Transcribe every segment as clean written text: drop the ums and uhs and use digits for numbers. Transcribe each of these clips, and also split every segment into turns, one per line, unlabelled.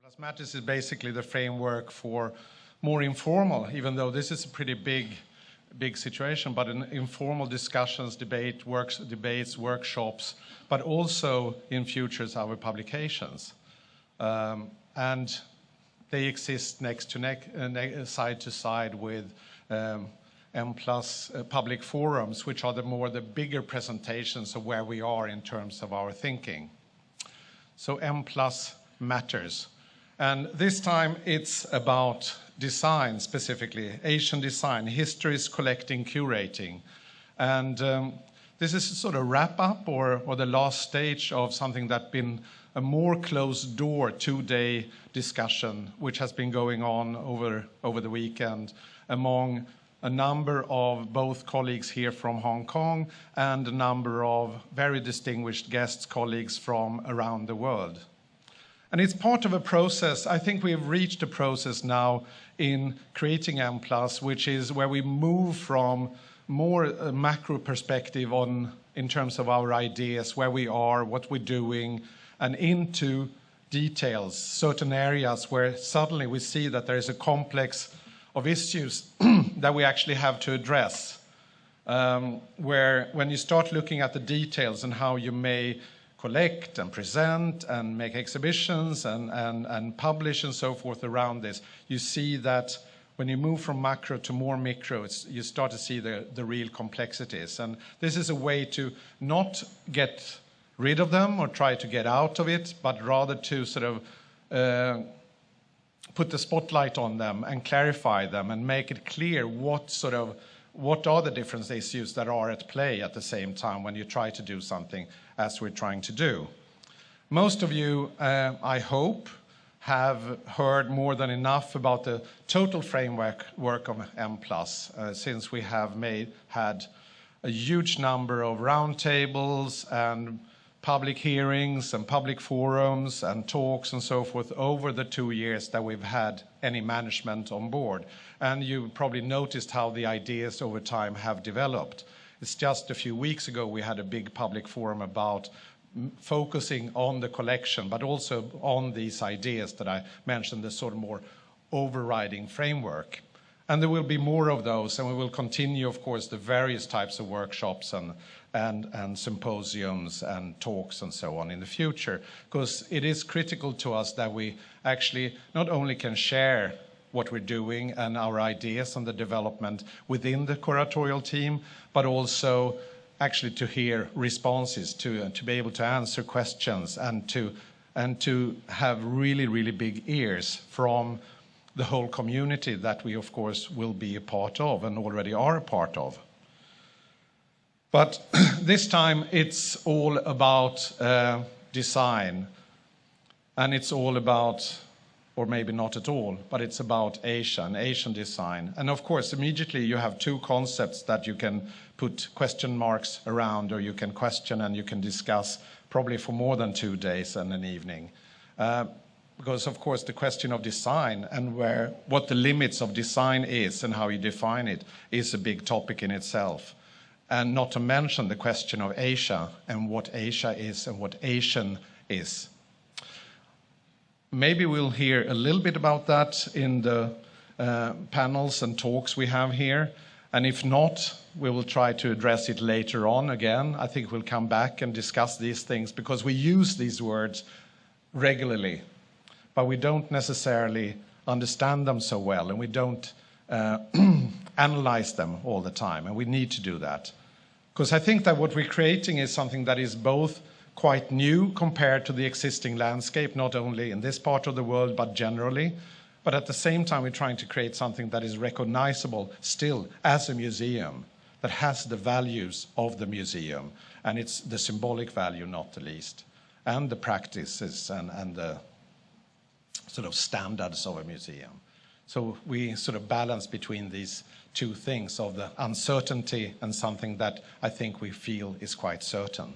Plus Matters is basically the framework for more informal, even though this is a pretty big situation, but in informal discussions, debates, workshops, but also in futures our publications. And they exist next to side to side with M+ public forums, which are the bigger presentations of where we are in terms of our thinking. So M+ Matters. And this time it's about design specifically, Asian design, histories, collecting, curating. And this is a sort of wrap up or the last stage of something that's been a more closed door 2-day discussion, which has been going on over the weekend among a number of both colleagues here from Hong Kong and a number of very distinguished guests, colleagues from around the world. And it's part of a process. I think we've reached a process now in creating M+, which is where we move from more a macro perspective in terms of our ideas, where we are, what we're doing, and into details, certain areas where suddenly we see that there is a complex of issues that we actually have to address. Where when you start looking at the details and how you may collect and present and make exhibitions and publish and so forth around this, you see that when you move from macro to more micro, you start to see the real complexities. And this is a way to not get rid of them or try to get out of it, but rather to sort of put the spotlight on them and clarify them and make it clear what are the different issues that are at play at the same time when you try to do something as we're trying to do. Most of you, I hope, have heard more than enough about the total framework of M+, since we have had a huge number of roundtables and public hearings and public forums and talks and so forth over the 2 years that we've had any management on board. And you probably noticed how the ideas over time have developed. It's just a few weeks ago we had a big public forum about focusing on the collection, but also on these ideas that I mentioned, the sort of more overriding framework. And there will be more of those, and we will continue, of course, the various types of workshops and symposiums and talks and so on in the future, because it is critical to us that we actually not only can share what we're doing and our ideas and the development within the curatorial team, but also actually to hear responses, to be able to answer questions and to have really, really big ears from the whole community that we, of course, will be a part of and already are a part of. But this time it's all about design, and it's all about, or maybe not at all, but it's about Asia and Asian design. And of course, immediately you have two concepts that you can put question marks around, or you can question and you can discuss probably for more than 2 days and an evening. Because of course the question of design and what the limits of design is and how you define it is a big topic in itself. And not to mention the question of Asia and what Asia is and what Asian is. Maybe we'll hear a little bit about that in the panels and talks we have here. And if not, we will try to address it later on again. I think we'll come back and discuss these things because we use these words regularly, but we don't necessarily understand them so well, and we don't analyze them all the time, and we need to do that. Because I think that what we're creating is something that is both quite new compared to the existing landscape, not only in this part of the world, but generally. But at the same time, we're trying to create something that is recognizable still as a museum, that has the values of the museum, and it's the symbolic value, not the least, and the practices and the sort of standards of a museum. So we sort of balance between these two things of the uncertainty and something that I think we feel is quite certain.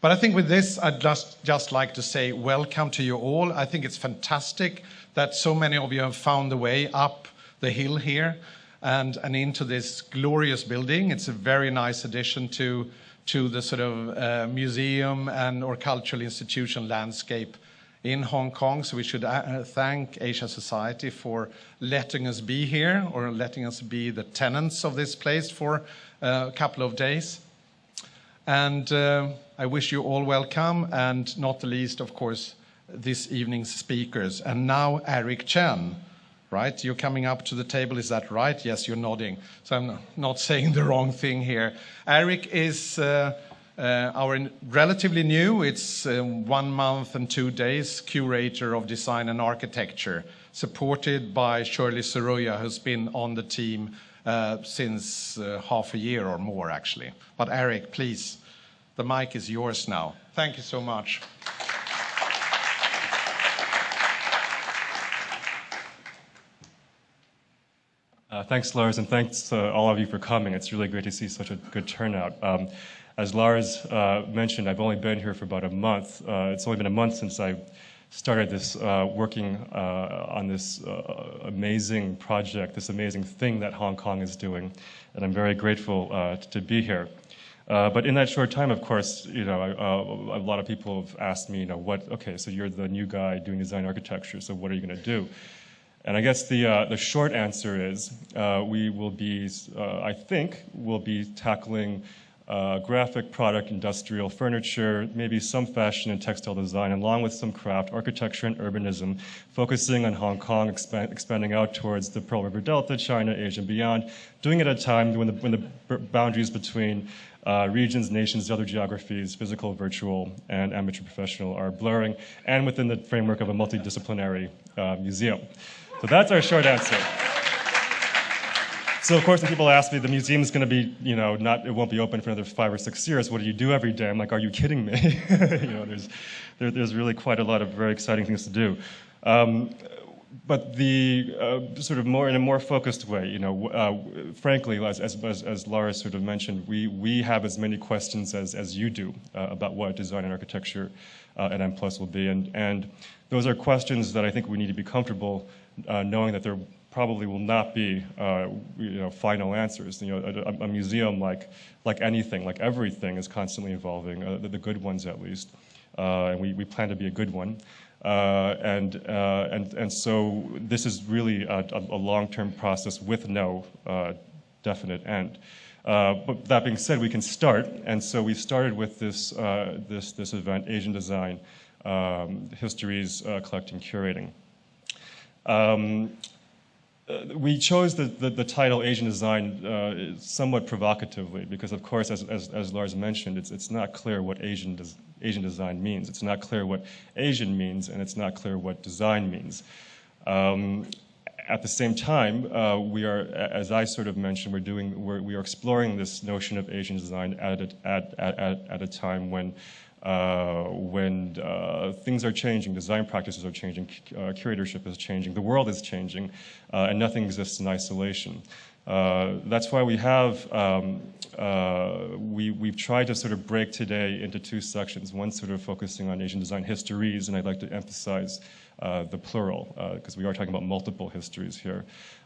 But I think with this, I'd just like to say welcome to you all. I think it's fantastic that so many of you have found the way up the hill here and into this glorious building. It's a very nice addition to the sort of museum and or cultural institution landscape in Hong Kong. So we should thank Asian Society for letting us be here, or letting us be the tenants of this place for a couple of days. And I wish you all welcome, and not the least, of course, this evening's speakers. And now Aric Chen, right? You're coming up to the table, is that right? Yes, you're nodding. So I'm not saying the wrong thing here. Aric is our relatively new, it's 1 month and 2 days, curator of design and architecture, supported by Shirley Surya, who's been on the team since half a year or more, actually. But Aric, please, the mic is yours now. Thank you so much.
Thanks, Lars, and thanks to all of you for coming. It's really great to see such a good turnout. As Lars mentioned, I've only been here for about a month. It's only been a month since I started this working on this amazing project, this amazing thing that Hong Kong is doing, and I'm very grateful to be here. But in that short time, of course, a lot of people have asked me, okay, so you're the new guy doing design architecture, so what are you going to do? And I guess the short answer is we will be, I think, we'll be tackling graphic, product, industrial, furniture, maybe some fashion and textile design, along with some craft, architecture, and urbanism, focusing on Hong Kong, expanding out towards the Pearl River Delta, China, Asia, and beyond, doing it at a time when the boundaries between regions, nations, other geographies, physical, virtual, and amateur professional are blurring, and within the framework of a multidisciplinary museum. So that's our short answer. So of course, when people ask me, the museum's going to be, it won't be open for another 5 or 6 years. What do you do every day? I'm like, are you kidding me? There's really quite a lot of very exciting things to do. But the sort of in a more focused way, frankly, as Lars sort of mentioned, we have as many questions as you do about what design and architecture at M+ will be, and those are questions that I think we need to be comfortable knowing that there probably will not be final answers. A museum, like anything, like everything, is constantly evolving. The good ones, at least, and we plan to be a good one. And so this is really a long-term process with no definite end. But that being said, we can start, and so we started with this event, Asian Design, Histories, Collecting, Curating. We chose the title Asian Design somewhat provocatively because, of course, as Lars mentioned, it's not clear what Asian design means. It's not clear what Asian means, and it's not clear what design means. At the same time, we are, as I sort of mentioned, we are exploring this notion of Asian design at a time when things are changing, design practices are changing, curatorship is changing, the world is changing, and nothing exists in isolation. That's why we have, we've tried to sort of break today into 2 sections, one sort of focusing on Asian design histories, and I'd like to emphasize the plural, because we are talking about multiple histories here,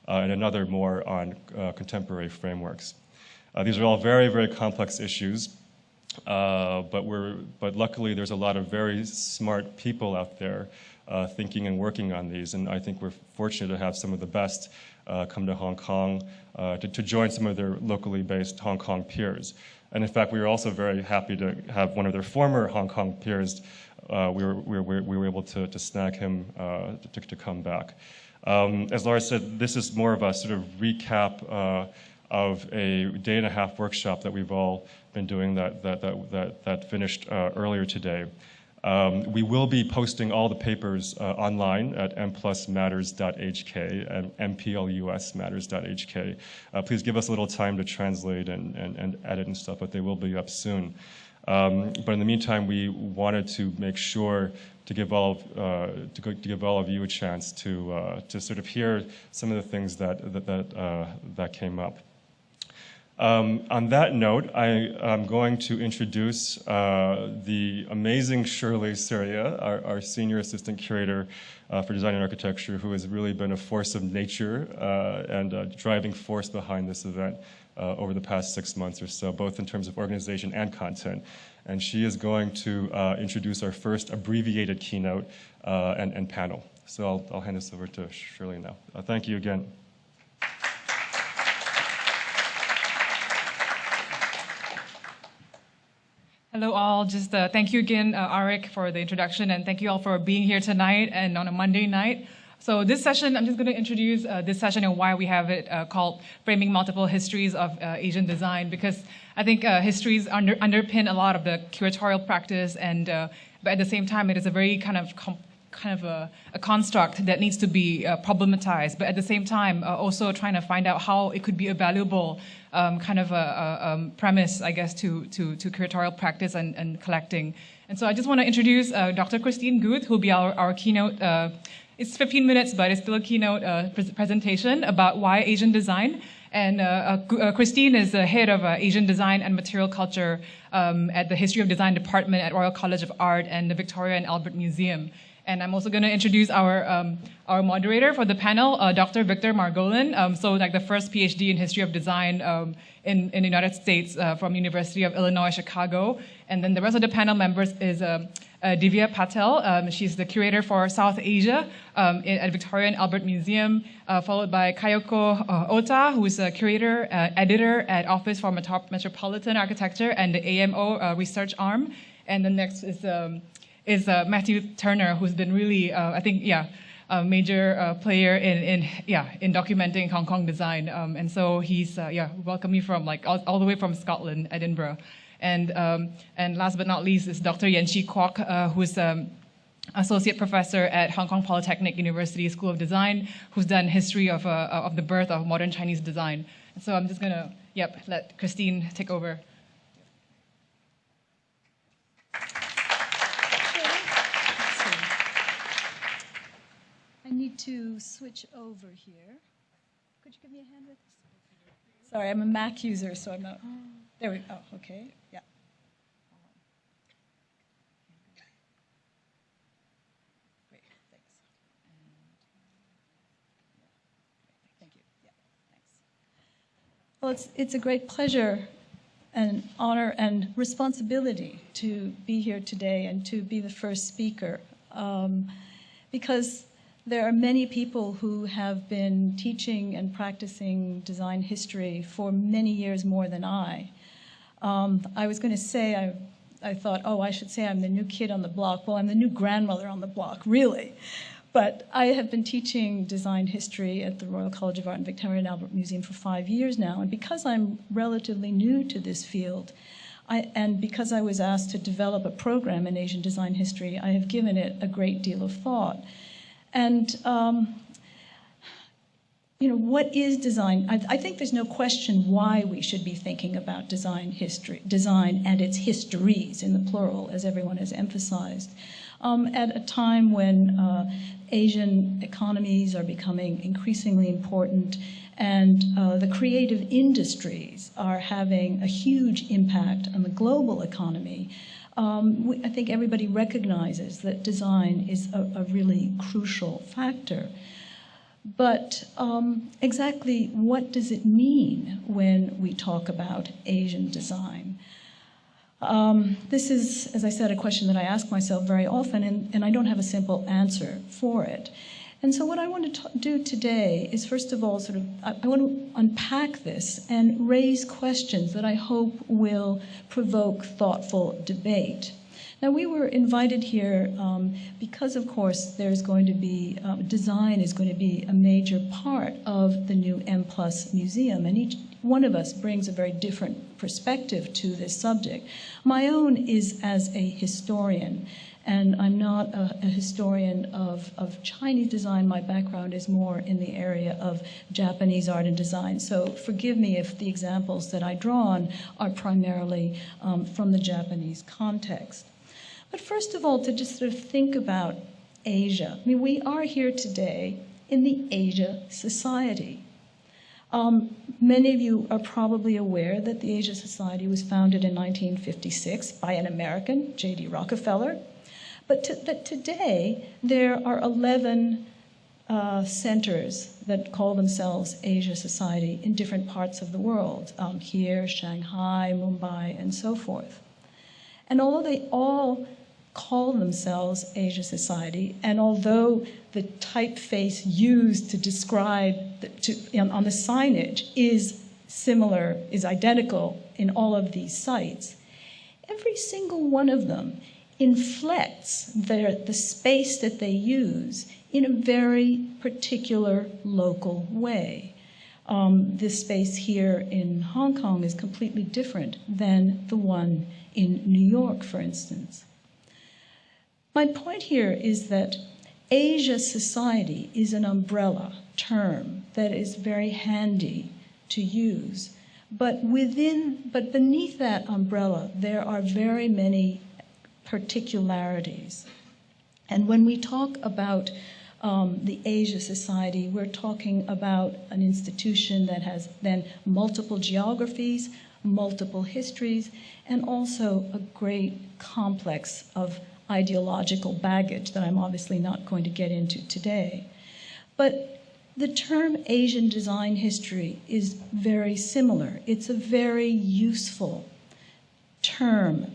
and another more on contemporary frameworks. These are all very, very complex issues. But luckily there's a lot of very smart people out there thinking and working on these, and I think we're fortunate to have some of the best come to Hong Kong to join some of their locally based Hong Kong peers. And in fact, we were also very happy to have one of their former Hong Kong peers. We were able to snag him to come back. As Lars said, this is more of a sort of recap of a day-and-a-half workshop that we've all been doing that finished earlier today. We will be posting all the papers online at mplusmatters.hk and mplusmatters.hk. Please give us a little time to translate and edit and stuff, but they will be up soon. But in the meantime, we wanted to make sure to give all of you a chance to sort of hear some of the things that came up. On that note, I'm going to introduce the amazing Shirley Surya, our senior assistant curator for design and architecture, who has really been a force of nature and a driving force behind this event over the past 6 months or so, both in terms of organization and content. And she is going to introduce our first abbreviated keynote and panel. So I'll hand this over to Shirley now. Thank you again.
Hello all, just thank you again, Aric, for the introduction, and thank you all for being here tonight and on a Monday night. So this session, I'm just going to introduce this session and why we have it called Framing Multiple Histories of Asian Design, because I think histories underpin a lot of the curatorial practice, and but at the same time, it is a very kind of a construct that needs to be problematized, but at the same time, also trying to find out how it could be a valuable kind of a premise, I guess, to curatorial practice and collecting. And so I just want to introduce Dr. Christine Guth, who will be our keynote. It's 15 minutes, but it's still a keynote presentation about why Asian design. And Christine is the head of Asian design and material culture at the History of Design Department at Royal College of Art and the Victoria and Albert Museum. And I'm also going to introduce our moderator for the panel, Dr. Victor Margolin. So like the first PhD in history of design in the United States from University of Illinois, Chicago. And then the rest of the panel members is Divya Patel. She's the curator for South Asia at Victoria and Albert Museum, followed by Kayoko Ota, who is a curator, editor at Office for Metropolitan Architecture and the AMO research arm. And the next is Matthew Turner, who's been really, I think, a major player in documenting Hong Kong design. And so he's, welcome you from like all the way from Scotland, Edinburgh. And last but not least is Dr. Yen-Chi Kwok, who's associate professor at Hong Kong Polytechnic University School of Design, who's done history of the birth of modern Chinese design. And so I'm just gonna, let Christine take over.
I need to switch over here. Could you give me a hand with this? Sorry, I'm a Mac user, so I'm not. There we go. Oh, okay. Yeah. Great. Thanks. Thank you. Yeah. Thanks. Well, it's a great pleasure and honor and responsibility to be here today and to be the first speaker, because there are many people who have been teaching and practicing design history for many years more than I. I was going to say, I thought, oh, I should say I'm the new kid on the block. Well, I'm the new grandmother on the block, really. But I have been teaching design history at the Royal College of Art and Victoria and Albert Museum for 5 years now. And because I'm relatively new to this field, and because I was asked to develop a program in Asian design history, I have given it a great deal of thought. And, what is design? I think there's no question why we should be thinking about design and its histories in the plural, as everyone has emphasized, at a time when Asian economies are becoming increasingly important and the creative industries are having a huge impact on the global economy. I think everybody recognizes that design is a really crucial factor. But exactly what does it mean when we talk about Asian design? This is, as I said, a question that I ask myself very often, and I don't have a simple answer for it. And so what I want to do today is, first of all, I want to unpack this and raise questions that I hope will provoke thoughtful debate. Now, we were invited here because, of course, there's going to be, design is going to be a major part of the new M+ museum, and each one of us brings a very different perspective to this subject. My own is as a historian, and I'm not a historian of Chinese design. My background is more in the area of Japanese art and design. So forgive me if the examples that I draw on are primarily from the Japanese context. But first of all, to just sort of think about Asia. I mean, we are here today in the Asia Society. Many of you are probably aware that the Asia Society was founded in 1956 by an American, J.D. Rockefeller. But today, there are 11 centers that call themselves Asia Society in different parts of the world, here, Shanghai, Mumbai, and so forth. And although they all call themselves Asia Society, and although the typeface used to describe on the signage is similar, is identical in all of these sites, every single one of them inflects the space that they use in a very particular local way. This space here in Hong Kong is completely different than the one in New York, for instance. My point here is that Asia Society is an umbrella term that is very handy to use, but beneath that umbrella, there are very many particularities. And when we talk about the Asia Society, we're talking about an institution that has then multiple geographies, multiple histories, and also a great complex of ideological baggage that I'm obviously not going to get into today. But the term Asian design history is very similar. It's a very useful term,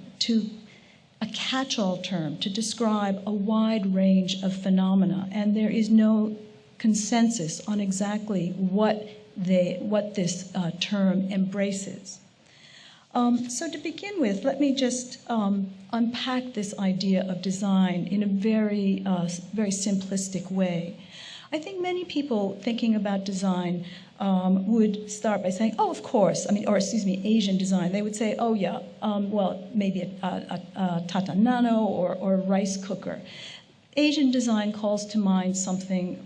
a catch-all term to describe a wide range of phenomena, and there is no consensus on exactly what this term embraces. So to begin with, let me just unpack this idea of design in a very simplistic way. I think many people thinking about design would start by saying, oh, of course, Asian design. They would say, oh, yeah, well, maybe a tata nano or a rice cooker. Asian design calls to mind something,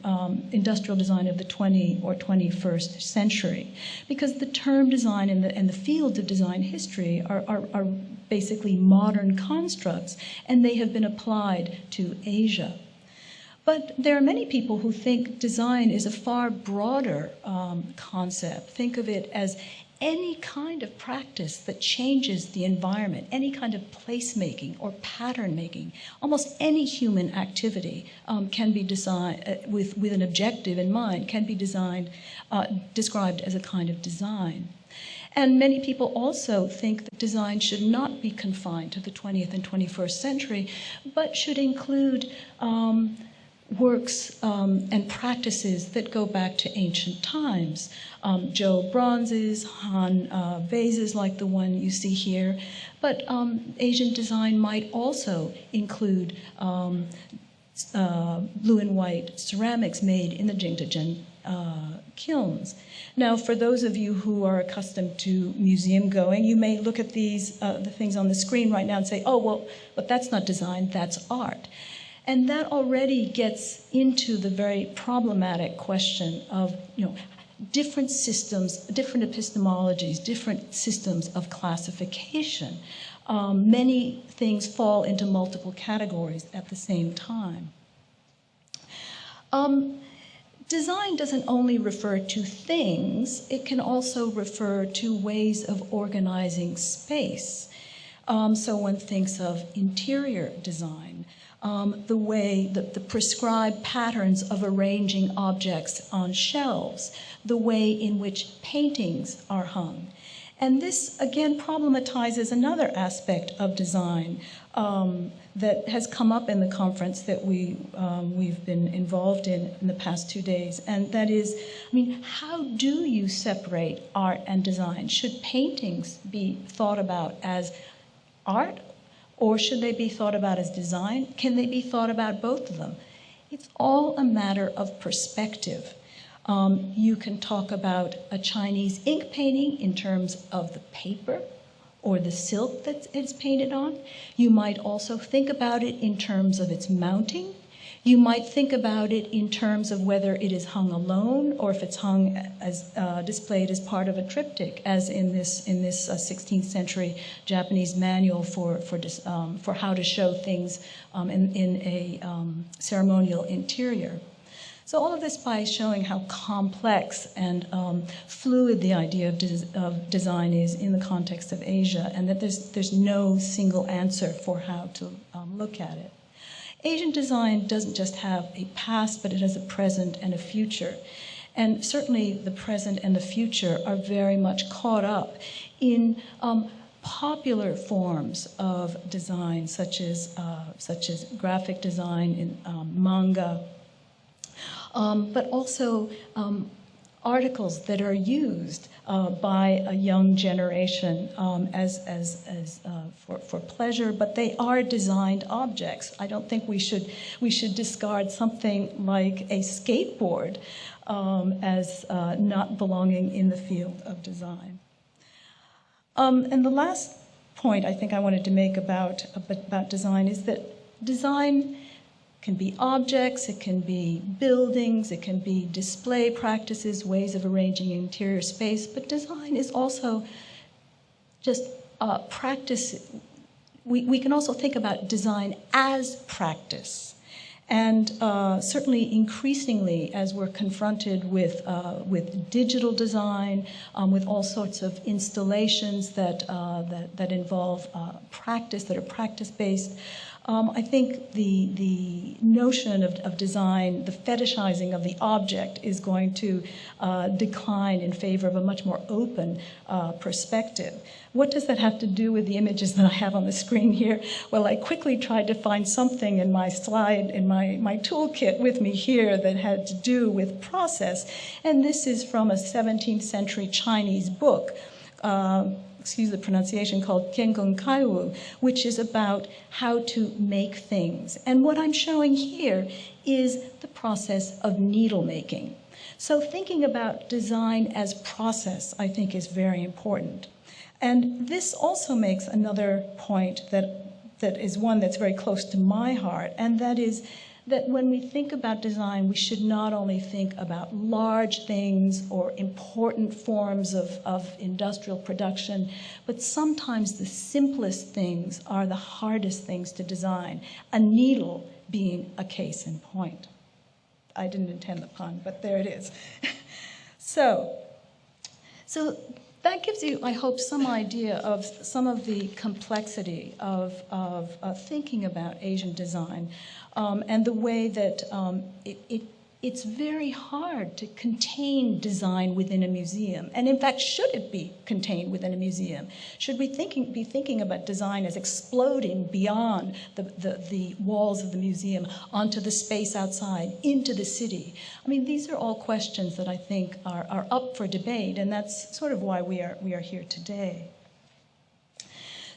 industrial design of the 20th or 21st century, because the term design and the fields of design history are basically modern constructs, and they have been applied to Asia. But there are many people who think design is a far broader concept. Think of it as any kind of practice that changes the environment, any kind of placemaking or pattern making. Almost any human activity can be designed with an objective in mind, can be described as a kind of design. And many people also think that design should not be confined to the 20th and 21st century, but should include works and practices that go back to ancient times. Joe bronzes, Han vases like the one you see here, but Asian design might also include blue and white ceramics made in the Jingdezhen kilns. Now, for those of you who are accustomed to museum going, you may look at these the things on the screen right now and say, oh, well, but that's not design, that's art. And that already gets into the very problematic question of, different systems, different epistemologies, different systems of classification. Many things fall into multiple categories at the same time. Design doesn't only refer to things, it can also refer to ways of organizing space. So one thinks of interior design, the prescribed patterns of arranging objects on shelves, the way in which paintings are hung. And this, again, problematizes another aspect of design that has come up in the conference that we've been involved in the past 2 days. And that is, how do you separate art and design? Should paintings be thought about as art, or should they be thought about as design? Can they be thought about both of them? It's all a matter of perspective. You can talk about a Chinese ink painting in terms of the paper or the silk that it's painted on. You might also think about it in terms of its mounting. You might think about it in terms of whether it is hung alone or if it's hung as displayed as part of a triptych, as in this 16th century Japanese manual for how to show things in a ceremonial interior. So all of this by showing how complex and fluid the idea of design is in the context of Asia, and that there's no single answer for how to look at it. Asian design doesn't just have a past, but it has a present and a future. And certainly the present and the future are very much caught up in popular forms of design, such as graphic design in manga, but also articles that are used by a young generation for pleasure, but they are designed objects. I don't think we should discard something like a skateboard as not belonging in the field of design. And the last point I think I wanted to make about design is that design can be objects, it can be buildings, it can be display practices, ways of arranging interior space, but design is also just practice. We can also think about design as practice. And certainly increasingly, as we're confronted with digital design, with all sorts of installations that involve practice, that are practice-based, I think the notion of design, the fetishizing of the object, is going to decline in favor of a much more open perspective. What does that have to do with the images that I have on the screen here? Well, I quickly tried to find something in my slide, in my toolkit with me here, that had to do with process. And this is from a 17th century Chinese book, excuse the pronunciation, called Jiangong Kaiwu, which is about how to make things. And what I'm showing here is the process of needle making. So thinking about design as process, I think, is very important. And this also makes another point that is one that's very close to my heart, and that is that when we think about design, we should not only think about large things or important forms of industrial production, but sometimes the simplest things are the hardest things to design, a needle being a case in point. I didn't intend the pun, but there it is. So that gives you, I hope, some idea of some of the complexity of thinking about Asian design, and the way that it's very hard to contain design within a museum. And in fact, should it be contained within a museum? Should we be thinking about design as exploding beyond the walls of the museum onto the space outside, into the city? I mean, these are all questions that I think are up for debate, and that's sort of why we are here today.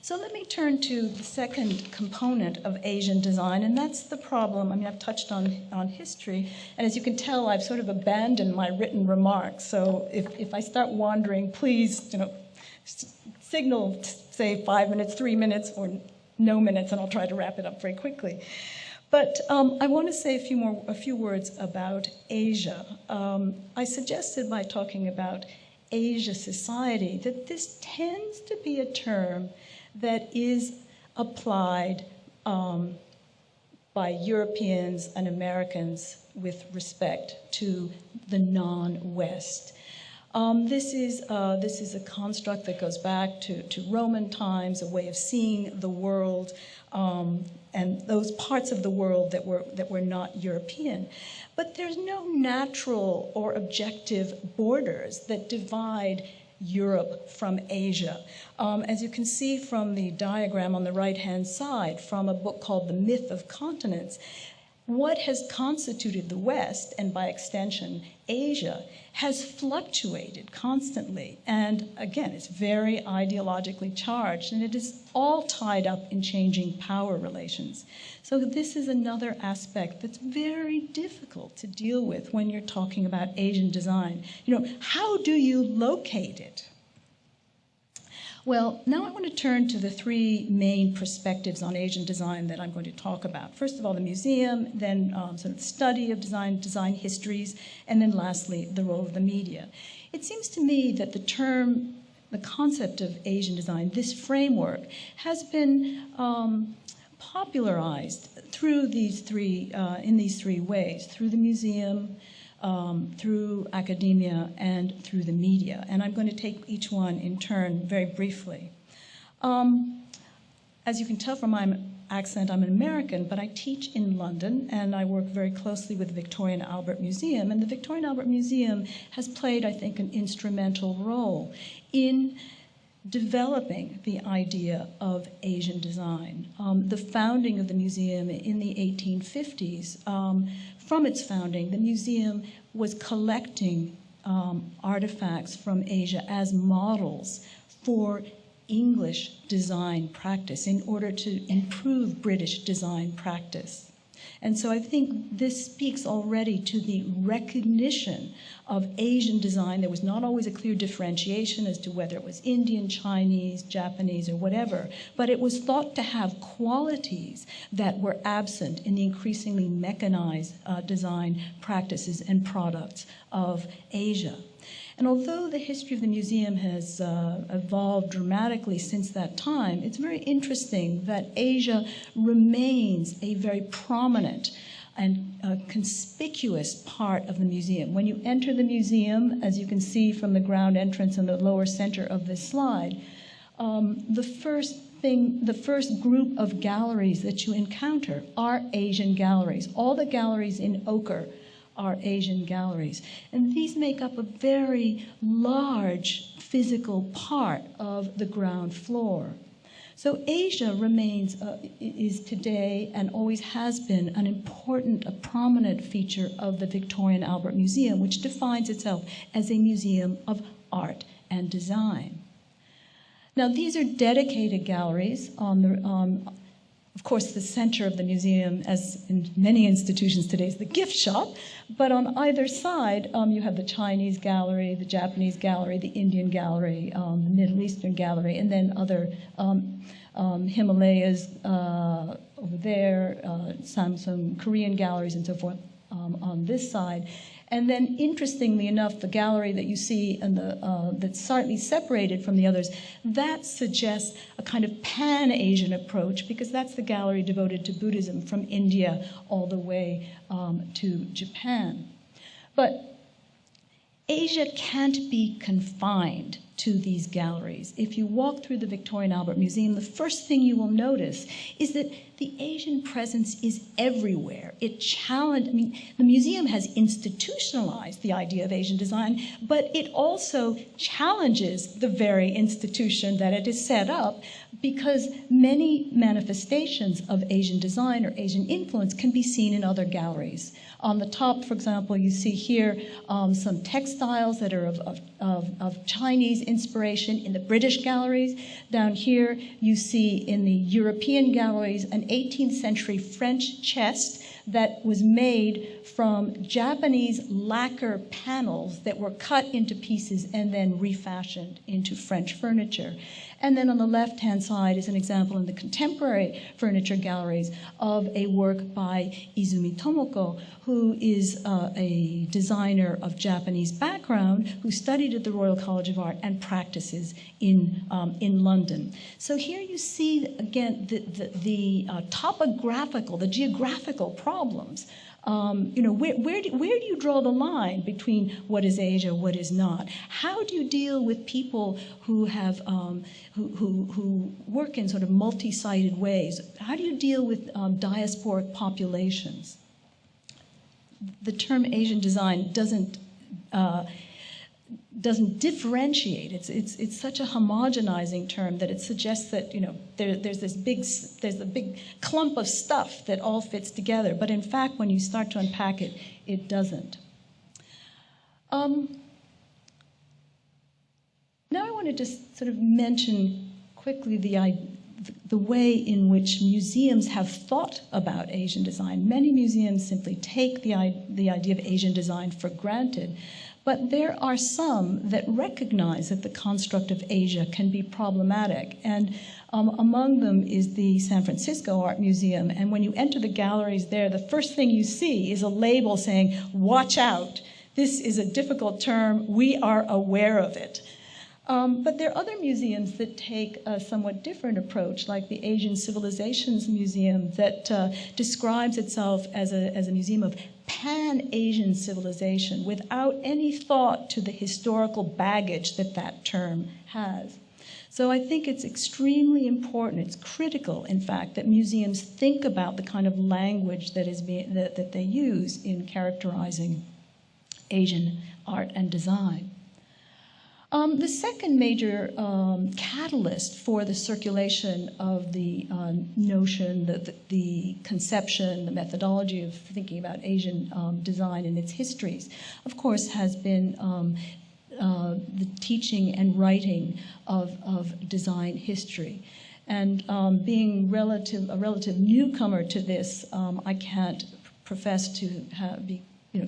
So let me turn to the second component of Asian design, and that's the problem. I mean, I've touched on history, and as you can tell, I've sort of abandoned my written remarks. So if I start wandering, please, signal, say 5 minutes, 3 minutes, or no minutes, and I'll try to wrap it up very quickly. But I want to say a few words about Asia. I suggested by talking about Asia society that this tends to be a term that is applied by Europeans and Americans with respect to the non-West. This is a construct that goes back to Roman times, a way of seeing the world, and those parts of the world that were not European. But there's no natural or objective borders that divide Europe from Asia. As you can see from the diagram on the right-hand side from a book called The Myth of Continents, what has constituted the West, and by extension Asia, has fluctuated constantly. And again, it's very ideologically charged, and it is all tied up in changing power relations. So this is another aspect that's very difficult to deal with when you're talking about Asian design. How do you locate it? Well, now I want to turn to the three main perspectives on Asian design that I'm going to talk about. First of all, the museum, then sort of study of design, design histories, and then lastly, the role of the media. It seems to me that the concept of Asian design, this framework, has been popularized through these three, in these three ways, through the museum, through academia, and through the media. And I'm going to take each one in turn very briefly. As you can tell from my accent, I'm an American, but I teach in London, and I work very closely with the Victoria and Albert Museum. And the Victoria and Albert Museum has played, I think, an instrumental role in developing the idea of Asian design. The founding of the museum in the 1850s, from its founding, the museum was collecting artifacts from Asia as models for English design practice in order to improve British design practice. And so I think this speaks already to the recognition of Asian design. There was not always a clear differentiation as to whether it was Indian, Chinese, Japanese, or whatever, but it was thought to have qualities that were absent in the increasingly mechanized design practices and products of Asia. And although the history of the museum has evolved dramatically since that time, it's very interesting that Asia remains a very prominent and conspicuous part of the museum. When you enter the museum, as you can see from the ground entrance in the lower center of this slide, the first group of galleries that you encounter are Asian galleries. All the galleries in ochre are Asian galleries. And these make up a very large physical part of the ground floor. So Asia remains, is today and always has been an important, a prominent feature of the Victoria and Albert Museum, which defines itself as a museum of art and design. Now these are dedicated galleries on the, of course, the center of the museum, as in many institutions today, is the gift shop. But on either side, you have the Chinese gallery, the Japanese gallery, the Indian gallery, the Middle Eastern gallery, and then other Himalayas over there, some Korean galleries, and so forth on this side. And then, interestingly enough, the gallery that you see and that's slightly separated from the others, that suggests a kind of pan-Asian approach, because that's the gallery devoted to Buddhism from India all the way to Japan. But Asia can't be confined to these galleries. If you walk through the Victoria and Albert Museum, the first thing you will notice is that the Asian presence is everywhere. The museum has institutionalized the idea of Asian design, but it also challenges the very institution that it is set up, because many manifestations of Asian design or Asian influence can be seen in other galleries. On the top, for example, you see here some textiles that are of Chinese inspiration in the British galleries. Down here, you see in the European galleries an 18th century French chest that was made from Japanese lacquer panels that were cut into pieces and then refashioned into French furniture. And then on the left-hand side is an example in the contemporary furniture galleries of a work by Izumi Tomoko, who is a designer of Japanese background who studied at the Royal College of Art and practices in London. So here you see, again, the topographical, the geographical problems. Where do you draw the line between what is Asia, what is not? How do you deal with people who have who work in sort of multi-sided ways? How do you deal with diasporic populations? The term Asian design doesn't differentiate. It's such a homogenizing term that it suggests that there's a big clump of stuff that all fits together. But in fact, when you start to unpack it, it doesn't. Now I want to just sort of mention quickly the way in which museums have thought about Asian design. Many museums simply take the idea of Asian design for granted. But there are some that recognize that the construct of Asia can be problematic. And among them is the San Francisco Art Museum. And when you enter the galleries there, the first thing you see is a label saying, "Watch out. This is a difficult term. We are aware of it." But there are other museums that take a somewhat different approach, like the Asian Civilizations Museum that describes itself as a museum of pan-Asian civilization without any thought to the historical baggage that that term has. So I think it's extremely important, it's critical, in fact, that museums think about the kind of language that they use in characterizing Asian art and design. The second major catalyst for the circulation of the notion, the conception, the methodology of thinking about Asian design and its histories, of course, has been the teaching and writing of design history. And being a relative newcomer to this, I can't profess to be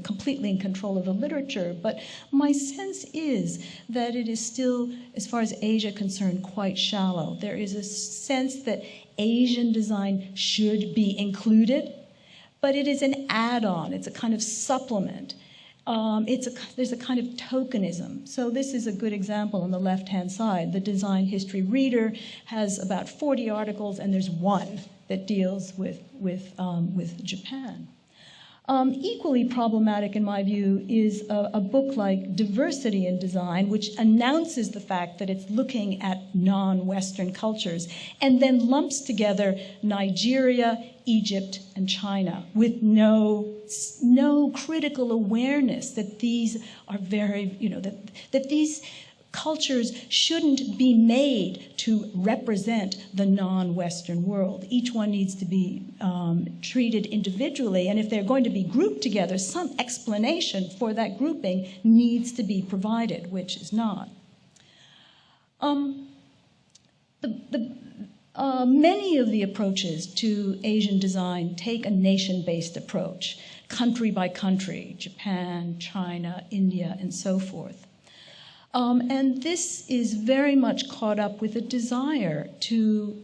completely in control of the literature, but my sense is that it is still, as far as Asia concerned, quite shallow. There is a sense that Asian design should be included, but it is an add-on, it's a kind of supplement. There's a kind of tokenism. So this is a good example on the left-hand side. The Design History Reader has about 40 articles, and there's one that deals with Japan. Equally problematic, in my view, is a book like Diversity in Design, which announces the fact that it's looking at non-Western cultures, and then lumps together Nigeria, Egypt, and China with no critical awareness that these are very, that these cultures shouldn't be made to represent the non-Western world. Each one needs to be treated individually, and if they're going to be grouped together, some explanation for that grouping needs to be provided, which is not. Many of the approaches to Asian design take a nation-based approach, country by country, Japan, China, India, and so forth. And this is very much caught up with a desire to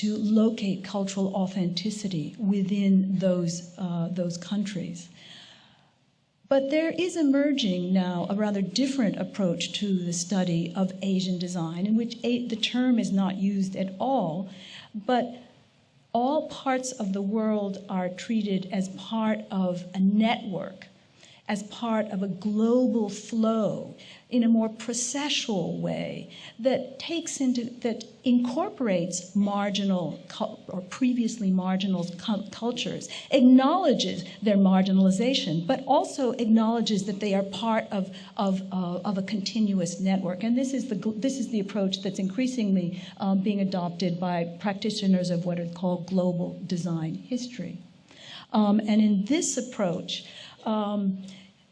locate cultural authenticity within those countries. But there is emerging now a rather different approach to the study of Asian design, in which the term is not used at all, but all parts of the world are treated as part of a network, as part of a global flow in a more processual way that incorporates marginal or previously marginal cultures, acknowledges their marginalization, but also acknowledges that they are part of a continuous network. And this is the approach that's increasingly being adopted by practitioners of what are called global design history. And in this approach,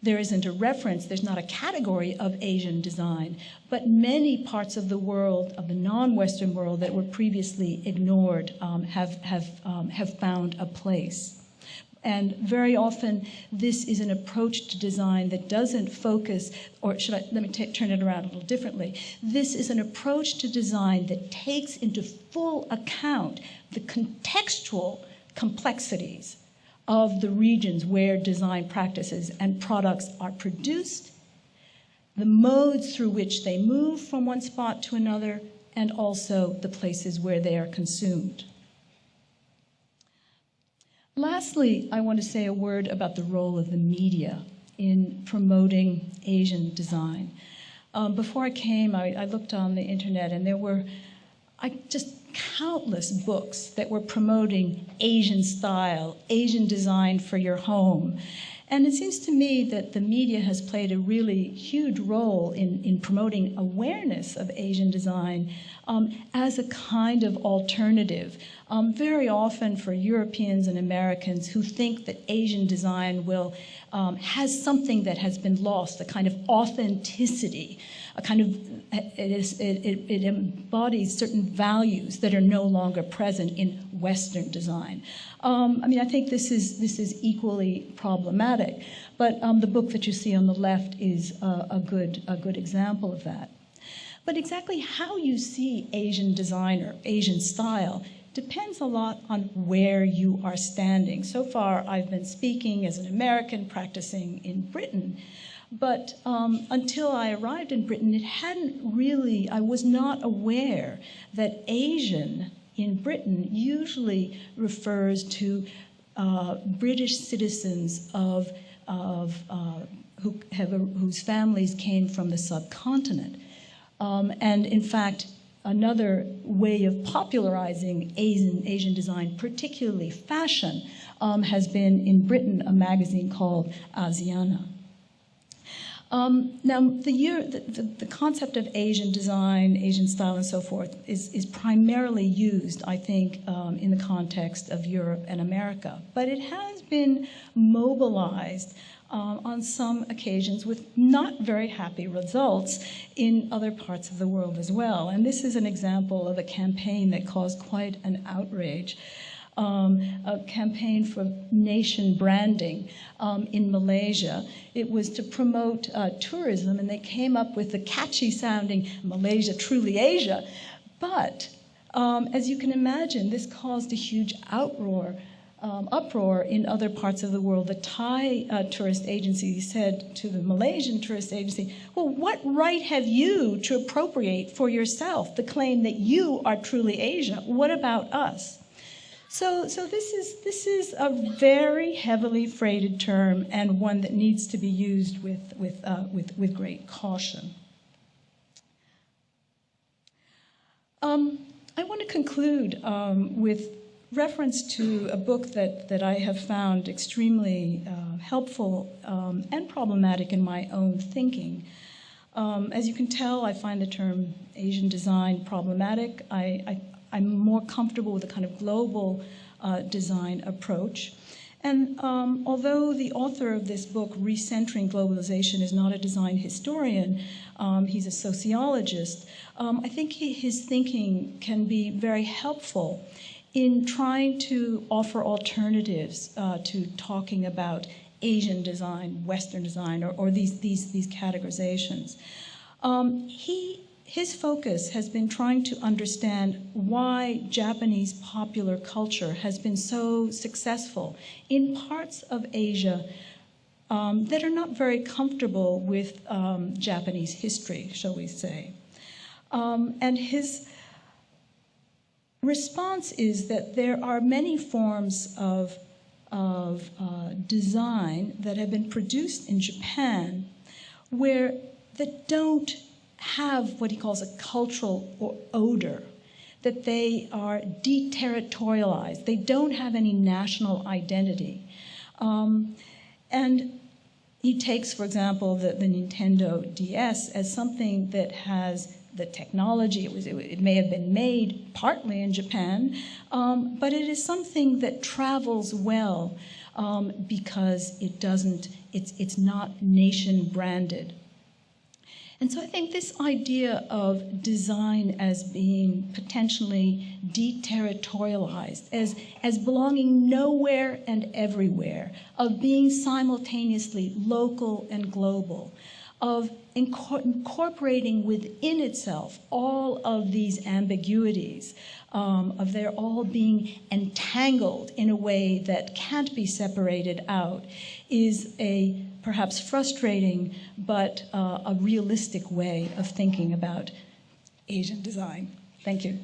there isn't a reference, there's not a category of Asian design, but many parts of the world, of the non-Western world that were previously ignored have found a place. And very often, this is an approach to design that doesn't focus, or let me turn it around a little differently. This is an approach to design that takes into full account the contextual complexities of the regions where design practices and products are produced, the modes through which they move from one spot to another, and also the places where they are consumed. Lastly, I want to say a word about the role of the media in promoting Asian design. Before I came, I looked on the internet, and there were just countless books that were promoting Asian style, Asian design for your home. And it seems to me that the media has played a really huge role in promoting awareness of Asian design as a kind of alternative. Very often for Europeans and Americans who think that Asian design has something that has been lost, a kind of authenticity, a kind of it embodies certain values that are no longer present in Western design. I think this is equally problematic, but the book that you see on the left is a good example of that. But exactly how you see Asian design or Asian style depends a lot on where you are standing. So far, I've been speaking as an American practicing in Britain, but until I arrived in Britain, I was not aware that Asian in Britain usually refers to British citizens whose families came from the subcontinent. And in fact, another way of popularizing Asian design, particularly fashion, has been in Britain a magazine called Asiana. Now, the concept of Asian design, Asian style, and so forth is primarily used, I think, in the context of Europe and America. But it has been mobilized on some occasions with not very happy results in other parts of the world as well. And this is an example of a campaign that caused quite an outrage. A campaign for nation branding in Malaysia. It was to promote tourism, and they came up with the catchy sounding Malaysia, truly Asia. But as you can imagine, this caused a huge uproar in other parts of the world. The Thai tourist agency said to the Malaysian tourist agency, well, what right have you to appropriate for yourself the claim that you are truly Asia? What about us? So this is a very heavily freighted term, and one that needs to be used with great caution. I want to conclude with reference to a book that I have found extremely helpful and problematic in my own thinking. As you can tell, I find the term Asian design problematic. I'm more comfortable with a kind of global design approach. And although the author of this book, Recentering Globalization, is not a design historian, he's a sociologist, I think his thinking can be very helpful in trying to offer alternatives to talking about Asian design, Western design, or these categorizations. His focus has been trying to understand why Japanese popular culture has been so successful in parts of Asia that are not very comfortable with Japanese history, shall we say. And his response is that there are many forms of design that have been produced in Japan that don't have what he calls a cultural odor, that they are deterritorialized. They don't have any national identity. And he takes, for example, the Nintendo DS as something that has the technology. It may have been made partly in Japan, but it is something that travels well because it's not nation branded. And so I think this idea of design as being potentially deterritorialized, as belonging nowhere and everywhere, of being simultaneously local and global, of incorporating within itself all of these ambiguities, of their all being entangled in a way that can't be separated out, is a perhaps frustrating but a realistic way of thinking about Asian design. Thank you.